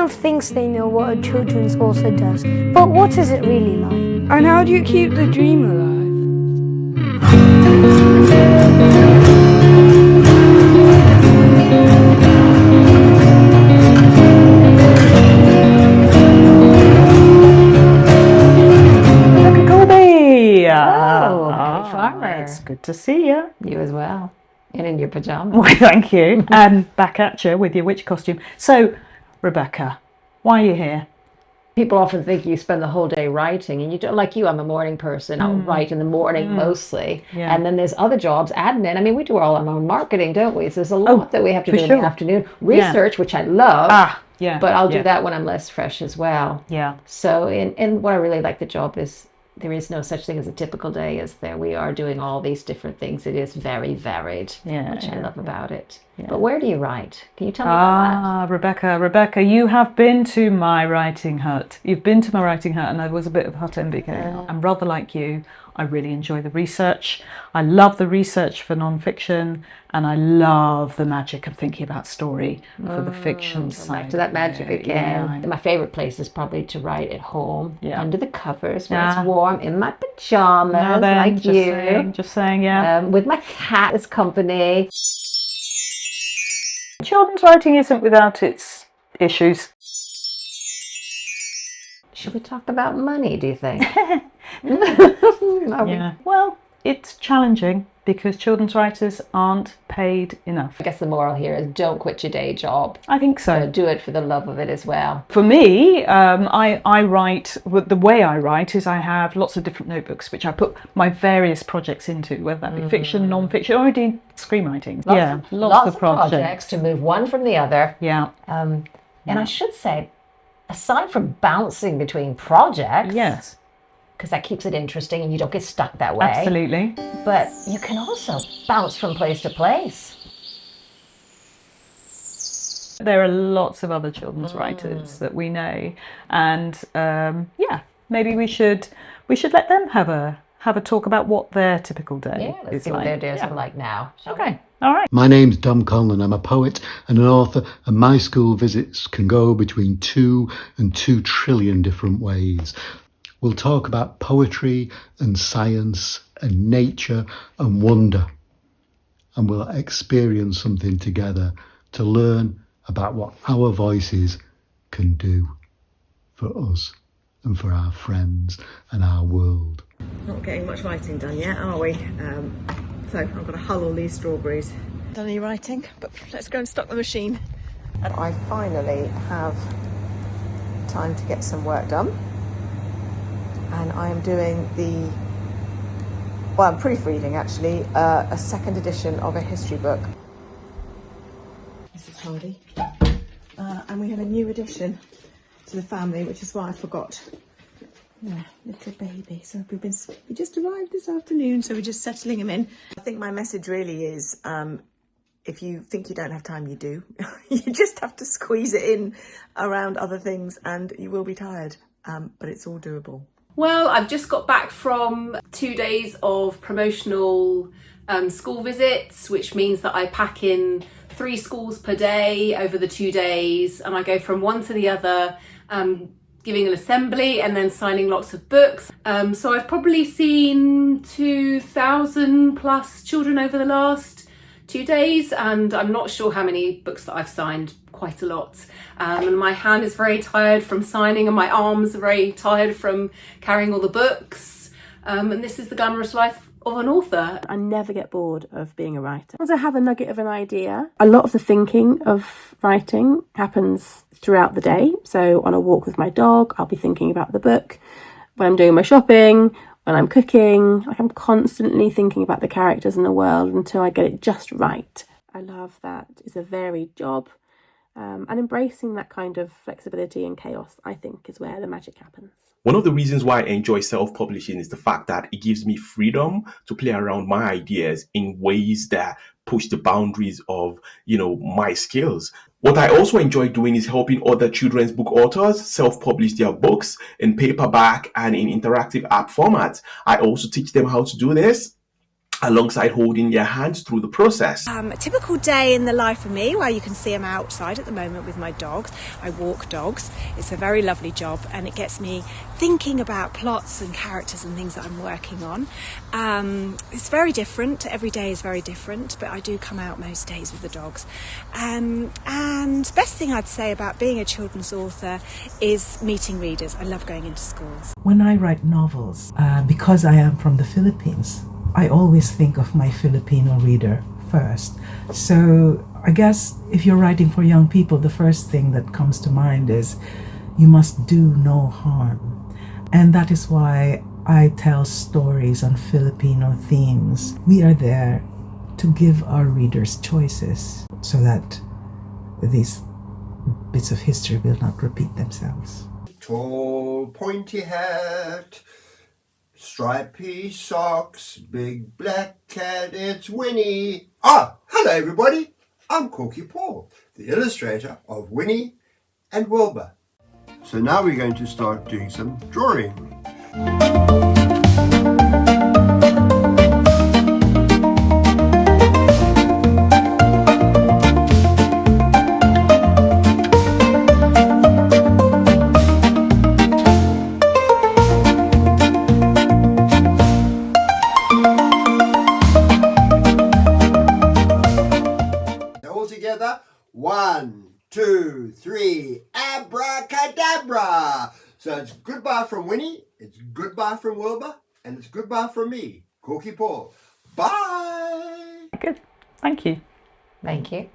Everyone thinks they know what a children's author does, but what is it really like? And how do you keep the dream alive? Look at Colby! Farmer. It's good to see you. You as well. And in your pajamas. Well, thank you. And back at you with your witch costume. So, Rebecca, why are you here? People often think you spend the whole day writing, and you don't. Like you, I'm a morning person. I'll write in the morning mostly, Yeah. and then there's other jobs, admin. I mean, we do all our own marketing, don't we? So there's a lot that we have to for do in sure. the afternoon. Research, which I love, Yeah. but I'll do that when I'm less fresh as well. Yeah. So, and what I really like the job is there is no such thing as a typical day, is there? We are doing all these different things. It is very varied, which I love about it. Yeah. But where do you write? Can you tell me about that? Rebecca, you have been to my writing hut. You've been to my writing hut, and there was a bit of hut envy going on. I'm rather like you. I really enjoy the research. I love the research for non-fiction, and I love the magic of thinking about story for the fiction side. Back to that magic again. My favorite place is probably to write at home, under the covers, when it's warm, in my pajamas, like you. Just saying, yeah. With my cat as company. Children's writing isn't without its issues. Should we talk about money, do you think? Yeah. Well, it's challenging because children's writers aren't paid enough. I guess the moral here is don't quit your day job. I think so. Do it for the love of it as well. For me, I write, the way I write is I have lots of different notebooks which I put my various projects into, whether that be fiction, non-fiction, or indeed screenwriting. Lots of projects to move one from the other. Yeah. And I should say, aside from bouncing between projects, yes, because that keeps it interesting and you don't get stuck that way. Absolutely. But you can also bounce from place to place. There are lots of other children's writers that we know, and maybe we should let them have a talk about what their typical day let's is see like. what their days are like now. Okay. All right. My name's Conlon. I'm a poet and an author, and my school visits can go between 2 and 2 trillion different ways. We'll talk about poetry and science and nature and wonder, and we'll experience something together to learn about what our voices can do for us and for our friends and our world. Not getting much writing done yet, are we? So I've got to hull all these strawberries. Done any writing, but let's go and stock the machine. And I finally have time to get some work done. And I am doing I'm proofreading actually, a second edition of a history book. This is Hardy. And we have a new addition to the family, which is why I forgot. Yeah, little baby. So we just arrived this afternoon, so we're just settling him in. I think my message really is, if you think you don't have time, you do. You just have to squeeze it in around other things and you will be tired, but it's all doable. Well, I've just got back from 2 days of promotional school visits, which means that I pack in 3 schools per day over the 2 days, and I go from one to the other, giving an assembly and then signing lots of books. So I've probably seen 2,000 plus children over the last 2 days, and I'm not sure how many books that I've signed. Quite a lot, and my hand is very tired from signing, and my arms are very tired from carrying all the books, and this is the glamorous life of an author. I never get bored of being a writer. Once I have a nugget of an idea, a lot of the thinking of writing happens throughout the day. So on a walk with my dog, I'll be thinking about the book. When I'm doing my shopping, when I'm cooking, I'm constantly thinking about the characters in the world until I get it just right. I love that it's a varied job. And embracing that kind of flexibility and chaos, I think, is where the magic happens. One of the reasons why I enjoy self-publishing is the fact that it gives me freedom to play around my ideas in ways that push the boundaries of, my skills. What I also enjoy doing is helping other children's book authors self-publish their books in paperback and in interactive app format. I also teach them how to do this. alongside holding their hands through the process. A typical day in the life of me, where you can see I'm outside at the moment with my dogs. I walk dogs. It's a very lovely job, and it gets me thinking about plots and characters and things that I'm working on. It's very different. Every day is very different, but I do come out most days with the dogs. And the best thing I'd say about being a children's author is meeting readers. I love going into schools. When I write novels, because I am from the Philippines, I always think of my Filipino reader first. So I guess if you're writing for young people, the first thing that comes to mind is you must do no harm. And that is why I tell stories on Filipino themes. We are there to give our readers choices so that these bits of history will not repeat themselves. Tall, pointy hat, stripy socks, big black cat, it's Winnie. Ah, hello everybody. I'm Korky Paul, the illustrator of Winnie and Wilbur. So now we're going to start doing some drawing. Together, 1, 2, 3, abracadabra. So it's goodbye from Winnie, it's goodbye from Wilbur, and it's goodbye from me, Korky Paul. Bye. Good. Thank you. Thank you.